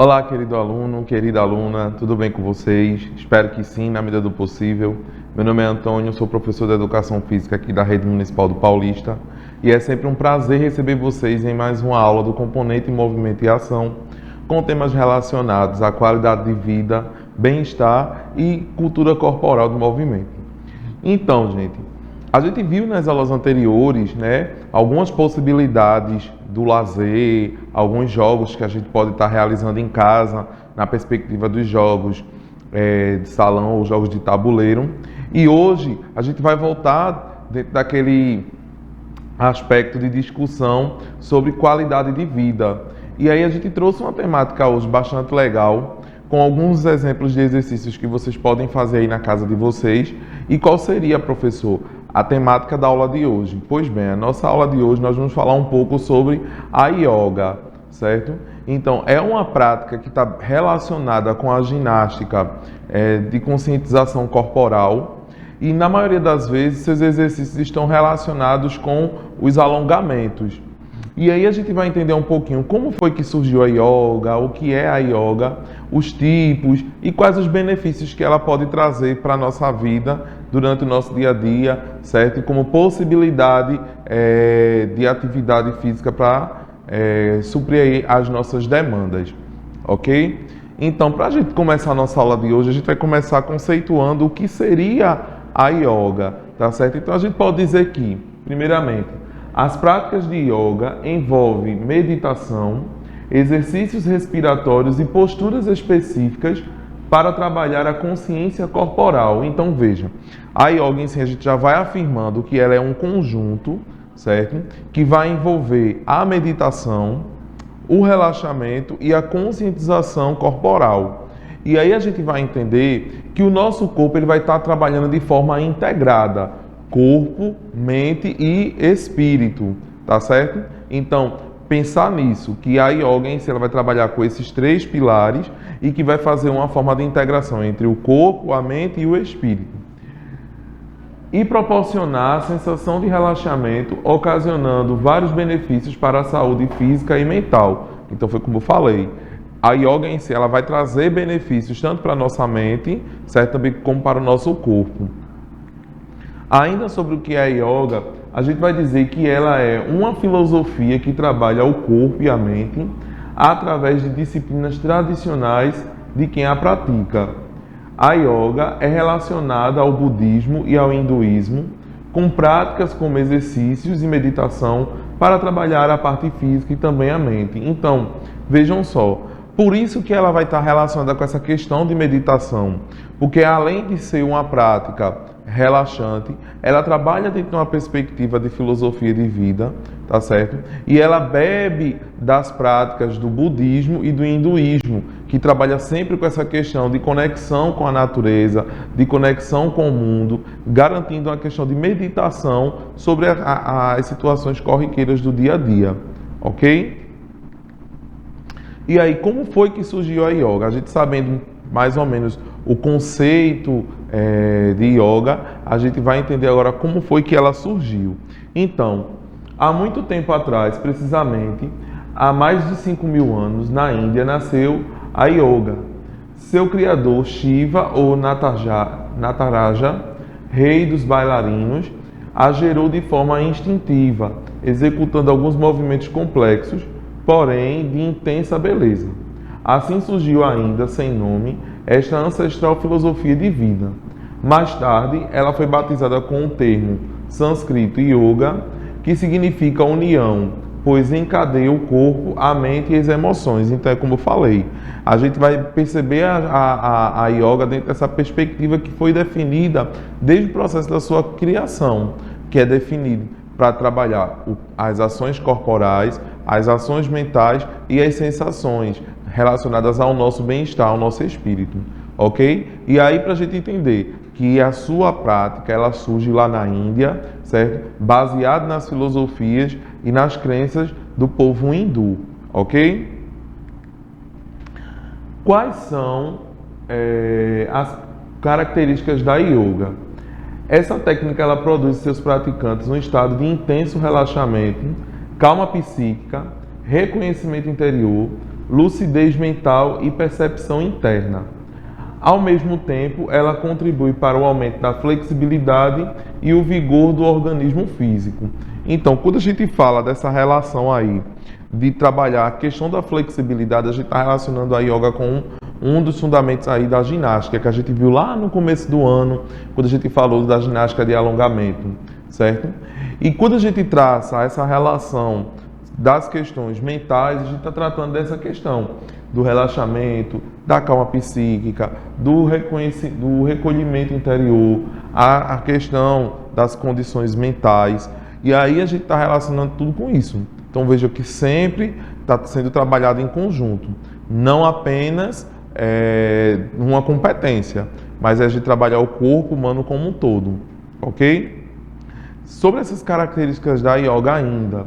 Olá, querido aluno, querida aluna, tudo bem com vocês? Espero que sim, na medida do possível. Meu nome é Antônio, sou professor de Educação Física aqui da Rede Municipal do Paulista e é sempre um prazer receber vocês em mais uma aula do Componente Movimento e Ação com temas relacionados à qualidade de vida, bem-estar e cultura corporal do movimento. Então, gente, a gente viu nas aulas anteriores, algumas possibilidades do lazer, alguns jogos que a gente pode estar realizando em casa, na perspectiva dos jogos de salão ou jogos de tabuleiro. E hoje a gente vai voltar dentro daquele aspecto de discussão sobre qualidade de vida. E aí a gente trouxe uma temática hoje bastante legal, com alguns exemplos de exercícios que vocês podem fazer aí na casa de vocês. E qual seria, professor, a temática da aula de hoje? Pois bem, a nossa aula de hoje nós vamos falar um pouco sobre a yoga, certo? Então, é uma prática que está relacionada com a ginástica de conscientização corporal e, na maioria das vezes, seus exercícios estão relacionados com os alongamentos. E aí a gente vai entender um pouquinho como foi que surgiu a yoga, o que é a yoga, os tipos e quais os benefícios que ela pode trazer para a nossa vida durante o nosso dia a dia, certo? E como possibilidade de atividade física para suprir aí as nossas demandas, ok? Então, para a gente começar a nossa aula de hoje, a gente vai começar conceituando o que seria a yoga, tá certo? Então, a gente pode dizer que, primeiramente, as práticas de yoga envolvem meditação, exercícios respiratórios e posturas específicas para trabalhar a consciência corporal. Então, veja, a yoga em si a gente já vai afirmando que ela é um conjunto, certo? Que vai envolver a meditação, o relaxamento e a conscientização corporal. E aí a gente vai entender que o nosso corpo ele vai estar trabalhando de forma integrada, corpo, mente e espírito, tá certo? Então, pensar nisso, que a yoga em si ela vai trabalhar com esses três pilares e que vai fazer uma forma de integração entre o corpo, a mente e o espírito. E proporcionar a sensação de relaxamento, ocasionando vários benefícios para a saúde física e mental. Então, foi como eu falei, a yoga em si ela vai trazer benefícios tanto para a nossa mente, certo? Também como para o nosso corpo. Ainda sobre o que é a yoga, a gente vai dizer que ela é uma filosofia que trabalha o corpo e a mente através de disciplinas tradicionais de quem a pratica. A yoga é relacionada ao budismo e ao hinduísmo, com práticas como exercícios e meditação para trabalhar a parte física e também a mente. Então, vejam só, por isso que ela vai estar relacionada com essa questão de meditação, porque além de ser uma prática relaxante, ela trabalha dentro de uma perspectiva de filosofia de vida, tá certo? E ela bebe das práticas do budismo e do hinduísmo, que trabalha sempre com essa questão de conexão com a natureza, de conexão com o mundo, garantindo uma questão de meditação sobre as situações corriqueiras do dia a dia, ok? E aí, como foi que surgiu a yoga? A gente sabendo mais ou menos o conceito de yoga, a gente vai entender agora como foi que ela surgiu. Então, há muito tempo atrás, precisamente, há mais de 5.000 anos, na Índia, nasceu a yoga. Seu criador, Shiva ou Nataraja, rei dos bailarinos, a gerou de forma instintiva, executando alguns movimentos complexos, porém de intensa beleza. Assim surgiu ainda, sem nome, esta ancestral filosofia de vida. Mais tarde, ela foi batizada com o termo sânscrito yoga, que significa união, pois encadeia o corpo, a mente e as emoções. Então, é como eu falei, a gente vai perceber a yoga dentro dessa perspectiva que foi definida desde o processo da sua criação, que é definido para trabalhar as ações corporais, as ações mentais e as sensações relacionadas ao nosso bem-estar, ao nosso espírito, ok? E aí, para a gente entender que a sua prática, ela surge lá na Índia, certo? Baseado nas filosofias e nas crenças do povo hindu, ok? Quais são as características da yoga? Essa técnica ela produz seus praticantes num estado de intenso relaxamento, calma psíquica, reconhecimento interior, lucidez mental e percepção interna. Ao mesmo tempo, ela contribui para o aumento da flexibilidade e o vigor do organismo físico. Então, quando a gente fala dessa relação aí de trabalhar a questão da flexibilidade, a gente está relacionando a yoga com um dos fundamentos aí da ginástica, que a gente viu lá no começo do ano, quando a gente falou da ginástica de alongamento, certo? E quando a gente traça essa relação das questões mentais, a gente está tratando dessa questão do relaxamento, da calma psíquica, do recolhimento interior, a questão das condições mentais. E aí a gente está relacionando tudo com isso. Então veja que sempre está sendo trabalhado em conjunto, não apenas uma competência, mas é de trabalhar o corpo humano como um todo, ok? Sobre essas características da yoga ainda,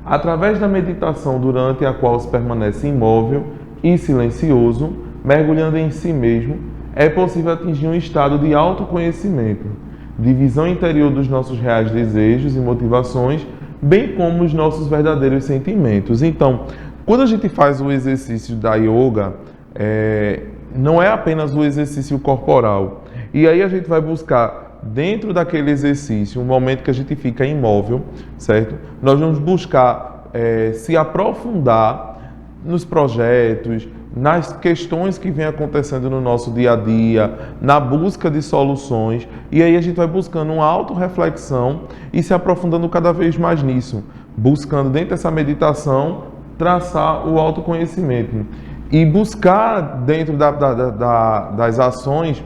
através da meditação durante a qual se permanece imóvel e silencioso, mergulhando em si mesmo, é possível atingir um estado de autoconhecimento, de visão interior dos nossos reais desejos e motivações, bem como os nossos verdadeiros sentimentos. Então, quando a gente faz o exercício da yoga, não é apenas o exercício corporal. E aí a gente vai buscar, dentro daquele exercício, um momento que a gente fica imóvel, certo? Nós vamos buscar se aprofundar nos projetos, nas questões que vêm acontecendo no nosso dia a dia, na busca de soluções, e aí a gente vai buscando uma autorreflexão e se aprofundando cada vez mais nisso, buscando dentro dessa meditação traçar o autoconhecimento e buscar dentro das ações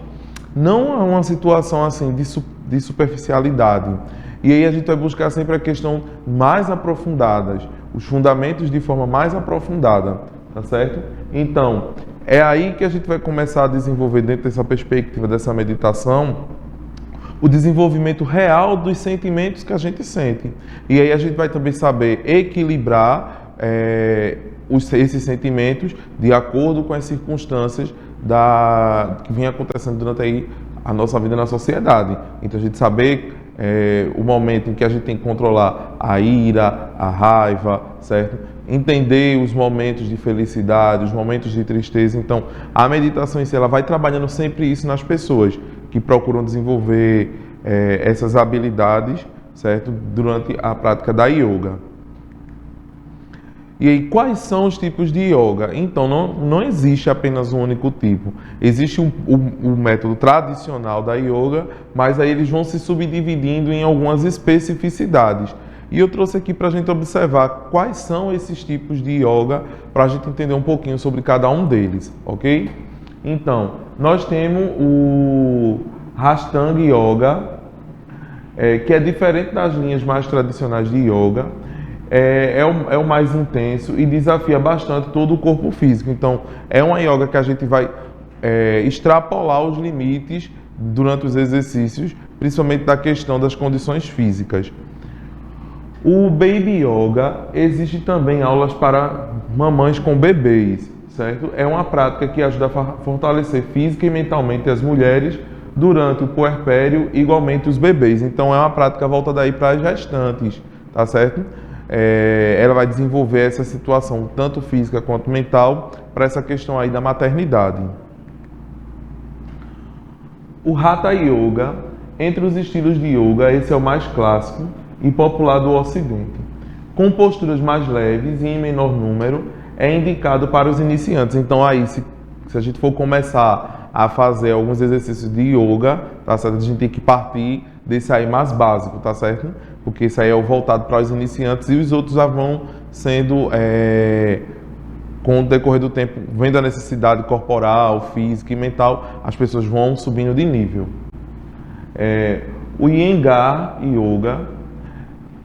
não uma situação assim de superficialidade. E aí a gente vai buscar sempre a questão mais aprofundadas, os fundamentos de forma mais aprofundada, tá certo? Então, é aí que a gente vai começar a desenvolver, dentro dessa perspectiva dessa meditação, o desenvolvimento real dos sentimentos que a gente sente. E aí a gente vai também saber equilibrar esses sentimentos de acordo com as circunstâncias que vem acontecendo durante aí a nossa vida na sociedade. Então a gente saber o momento em que a gente tem que controlar a ira, a raiva, certo? Entender os momentos de felicidade, os momentos de tristeza. Então a meditação em si, ela vai trabalhando sempre isso nas pessoas que procuram desenvolver essas habilidades, certo? Durante a prática da yoga. E aí, quais são os tipos de yoga? Então, não existe apenas um único tipo. Existe o método tradicional da yoga, mas aí eles vão se subdividindo em algumas especificidades. E eu trouxe aqui para a gente observar quais são esses tipos de yoga, para a gente entender um pouquinho sobre cada um deles, ok? Então, nós temos o Ashtanga Yoga, que é diferente das linhas mais tradicionais de yoga. É o mais intenso e desafia bastante todo o corpo físico. Então, é uma yoga que a gente vai extrapolar os limites durante os exercícios, principalmente da questão das condições físicas. O Baby Yoga, existe também aulas para mamães com bebês, certo? É uma prática que ajuda a fortalecer física e mentalmente as mulheres durante o puerpério, igualmente os bebês. Então, é uma prática voltada aí para as gestantes, tá certo? Ela vai desenvolver essa situação, tanto física quanto mental, para essa questão aí da maternidade. O Hatha Yoga, entre os estilos de yoga, esse é o mais clássico e popular do Ocidente. Com posturas mais leves e em menor número, é indicado para os iniciantes. Então aí, se a gente for começar a fazer alguns exercícios de yoga, tá certo? A gente tem que partir desse aí mais básico, tá certo? Porque isso aí é o voltado para os iniciantes e os outros já vão sendo, com o decorrer do tempo, vendo a necessidade corporal, física e mental, as pessoas vão subindo de nível. O Iyengar Yoga,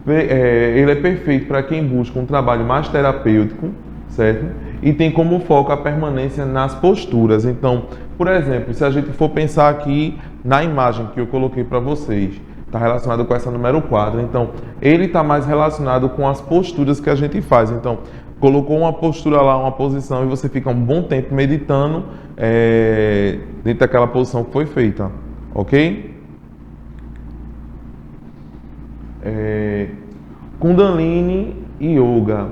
ele é perfeito para quem busca um trabalho mais terapêutico, certo? E tem como foco a permanência nas posturas. Então, por exemplo, se a gente for pensar aqui na imagem que eu coloquei para vocês, está relacionado com essa número 4. Então, ele está mais relacionado com as posturas que a gente faz. Então, colocou uma postura lá, uma posição, e você fica um bom tempo meditando dentro daquela posição que foi feita. Ok? Kundalini Yoga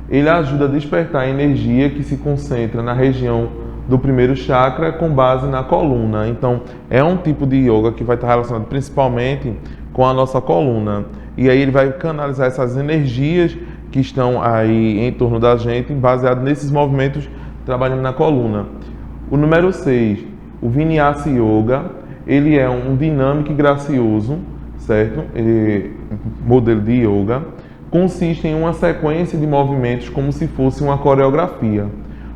ele ajuda a despertar a energia que se concentra na região do primeiro chakra com base na coluna. Então, é um tipo de yoga que vai estar relacionado principalmente com a nossa coluna. E aí ele vai canalizar essas energias que estão aí em torno da gente, baseado nesses movimentos trabalhando na coluna. O número 6, o Vinyasa Yoga, ele é um dinâmico e gracioso, certo? Modelo de yoga. Consiste em uma sequência de movimentos como se fosse uma coreografia.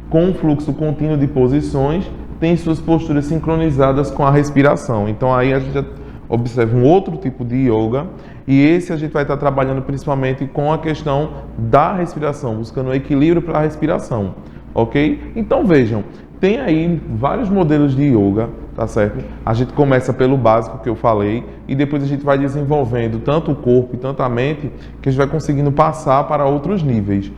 Com um fluxo contínuo de posições, tem suas posturas sincronizadas com a respiração. Então aí a gente já observa um outro tipo de yoga, e esse a gente vai estar trabalhando principalmente com a questão da respiração, buscando um equilíbrio para a respiração, ok? Então vejam, tem aí vários modelos de yoga, tá certo? A gente começa pelo básico que eu falei, e depois a gente vai desenvolvendo tanto o corpo e tanto a mente, que a gente vai conseguindo passar para outros níveis.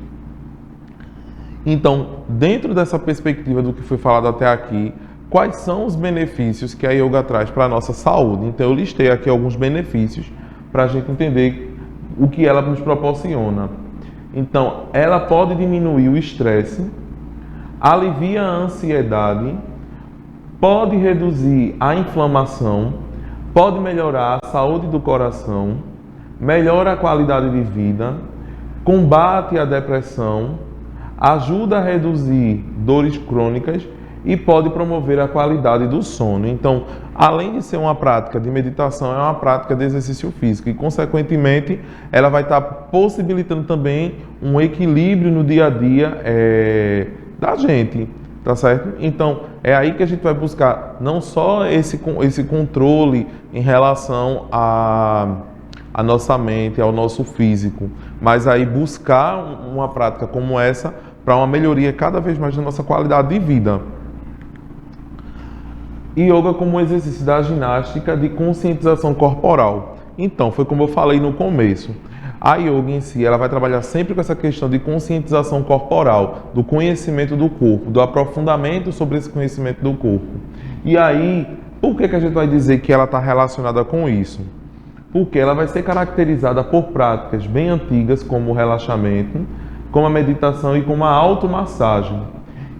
Então, dentro dessa perspectiva do que foi falado até aqui, quais são os benefícios que a yoga traz para a nossa saúde? Então, eu listei aqui alguns benefícios para a gente entender o que ela nos proporciona. Então, ela pode diminuir o estresse, alivia a ansiedade, pode reduzir a inflamação, pode melhorar a saúde do coração, melhora a qualidade de vida, combate a depressão, ajuda a reduzir dores crônicas e pode promover a qualidade do sono. Então, além de ser uma prática de meditação, é uma prática de exercício físico e, consequentemente, ela vai estar possibilitando também um equilíbrio no dia a dia da gente, tá certo? Então, é aí que a gente vai buscar não só esse controle em relação à nossa mente, ao nosso físico, mas aí buscar uma prática como essa para uma melhoria cada vez mais da nossa qualidade de vida. Yoga como exercício da ginástica de conscientização corporal. Então, foi como eu falei no começo. A yoga em si, ela vai trabalhar sempre com essa questão de conscientização corporal, do conhecimento do corpo, do aprofundamento sobre esse conhecimento do corpo. E aí, por que a gente vai dizer que ela está relacionada com isso? Porque ela vai ser caracterizada por práticas bem antigas, como o relaxamento, como a meditação e como a automassagem.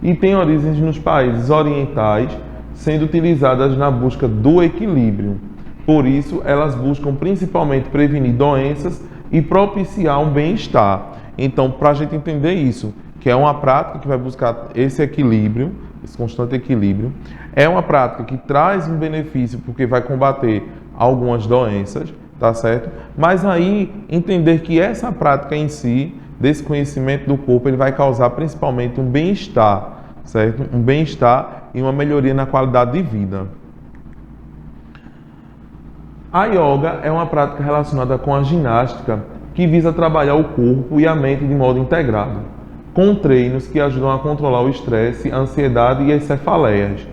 E tem origens nos países orientais, sendo utilizadas na busca do equilíbrio. Por isso, elas buscam principalmente prevenir doenças e propiciar um bem-estar. Então, para a gente entender isso, que é uma prática que vai buscar esse equilíbrio, esse constante equilíbrio, é uma prática que traz um benefício porque vai combater algumas doenças, tá certo? Mas aí, entender que essa prática em si, desse conhecimento do corpo, ele vai causar principalmente um bem-estar, certo? Um bem-estar e uma melhoria na qualidade de vida. A yoga é uma prática relacionada com a ginástica que visa trabalhar o corpo e a mente de modo integrado, com treinos que ajudam a controlar o estresse, a ansiedade e as cefaleias.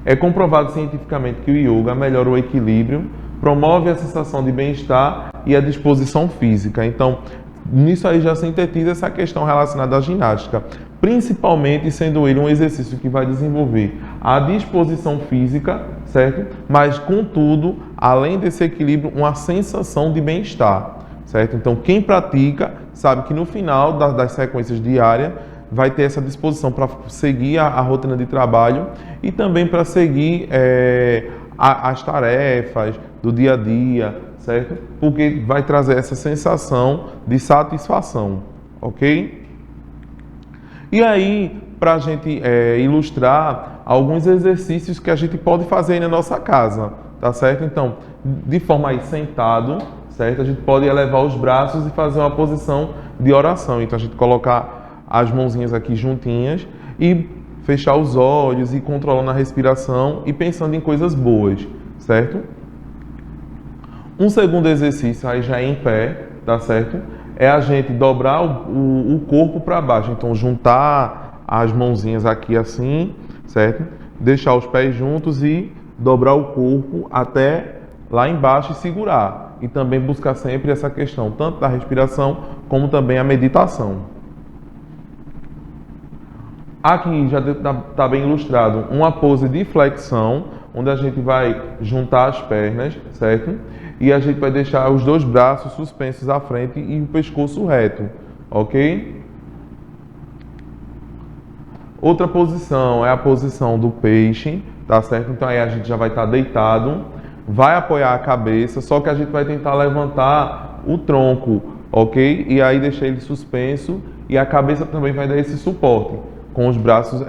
É comprovado cientificamente que o yoga melhora o equilíbrio, promove a sensação de bem-estar e a disposição física. Então, nisso aí já sintetiza essa questão relacionada à ginástica, principalmente sendo ele um exercício que vai desenvolver a disposição física, certo? Mas, contudo, além desse equilíbrio, uma sensação de bem-estar, certo? Então, quem pratica sabe que no final das sequências diárias vai ter essa disposição para seguir a rotina de trabalho e também para seguir as tarefas do dia a dia, certo? Porque vai trazer essa sensação de satisfação, ok? E aí, para a gente ilustrar alguns exercícios que a gente pode fazer aí na nossa casa, tá certo? Então, de forma aí sentado, certo? A gente pode elevar os braços e fazer uma posição de oração. Então, a gente colocar as mãozinhas aqui juntinhas e fechar os olhos e controlando a respiração e pensando em coisas boas, certo? Um segundo exercício aí já é em pé, tá certo? É a gente dobrar o corpo para baixo. Então, juntar as mãozinhas aqui assim, certo? Deixar os pés juntos e dobrar o corpo até lá embaixo e segurar. E também buscar sempre essa questão, tanto da respiração, como também a meditação. Aqui já está bem ilustrado uma pose de flexão, onde a gente vai juntar as pernas, certo? E a gente vai deixar os dois braços suspensos à frente e o pescoço reto, ok? Outra posição é a posição do peixe, tá certo? Então aí a gente já vai estar deitado, vai apoiar a cabeça, só que a gente vai tentar levantar o tronco, ok? E aí deixar ele suspenso e a cabeça também vai dar esse suporte, com os braços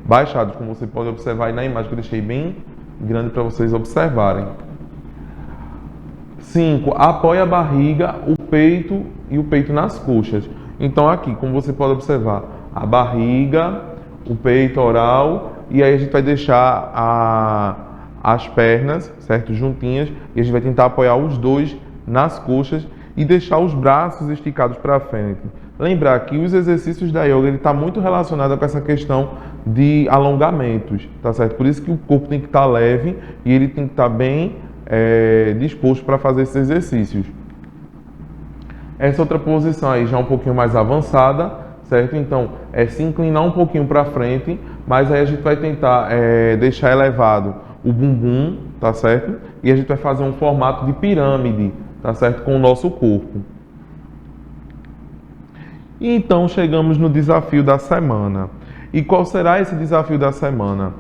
baixados, como você pode observar aí na imagem que eu deixei bem grande para vocês observarem. 5. Apoia a barriga, o peito e o peito nas coxas. Então aqui, como você pode observar, a barriga, o peitoral e aí a gente vai deixar as pernas, certo? Juntinhas e a gente vai tentar apoiar os dois nas coxas e deixar os braços esticados para frente. Lembrar que os exercícios da yoga ele está muito relacionado com essa questão de alongamentos, tá certo? Por isso que o corpo tem que estar leve e ele tem que estar bem disposto para fazer esses exercícios. Essa outra posição aí já é um pouquinho mais avançada, certo? Então, é se inclinar um pouquinho para frente, mas aí a gente vai tentar deixar elevado o bumbum, tá certo? E a gente vai fazer um formato de pirâmide, tá certo? Com o nosso corpo. E então chegamos no desafio da semana. E qual será esse desafio da semana?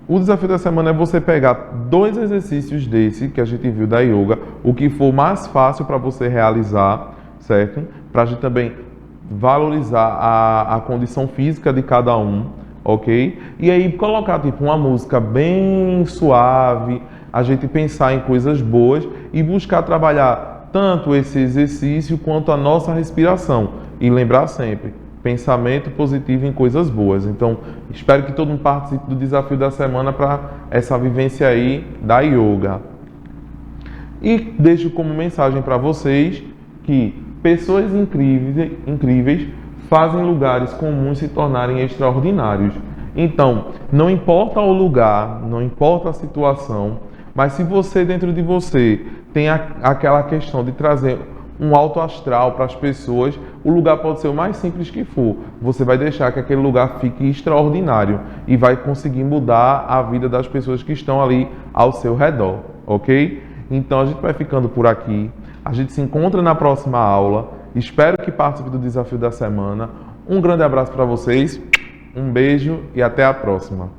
O desafio da semana é você pegar 2 exercícios desse que a gente viu da yoga, o que for mais fácil para você realizar, certo? Para a gente também valorizar a condição física de cada um, ok? E aí colocar tipo uma música bem suave, a gente pensar em coisas boas e buscar trabalhar tanto esse exercício quanto a nossa respiração. E lembrar sempre, pensamento positivo em coisas boas. Então, espero que todo mundo participe do desafio da semana para essa vivência aí da yoga. E deixo como mensagem para vocês que pessoas incríveis fazem lugares comuns se tornarem extraordinários. Então, não importa o lugar, não importa a situação, mas se você dentro de você tem aquela questão de trazer um alto astral para as pessoas, o lugar pode ser o mais simples que for. Você vai deixar que aquele lugar fique extraordinário e vai conseguir mudar a vida das pessoas que estão ali ao seu redor, ok? Então a gente vai ficando por aqui. A gente se encontra na próxima aula. Espero que participe do desafio da semana. Um grande abraço para vocês, um beijo e até a próxima.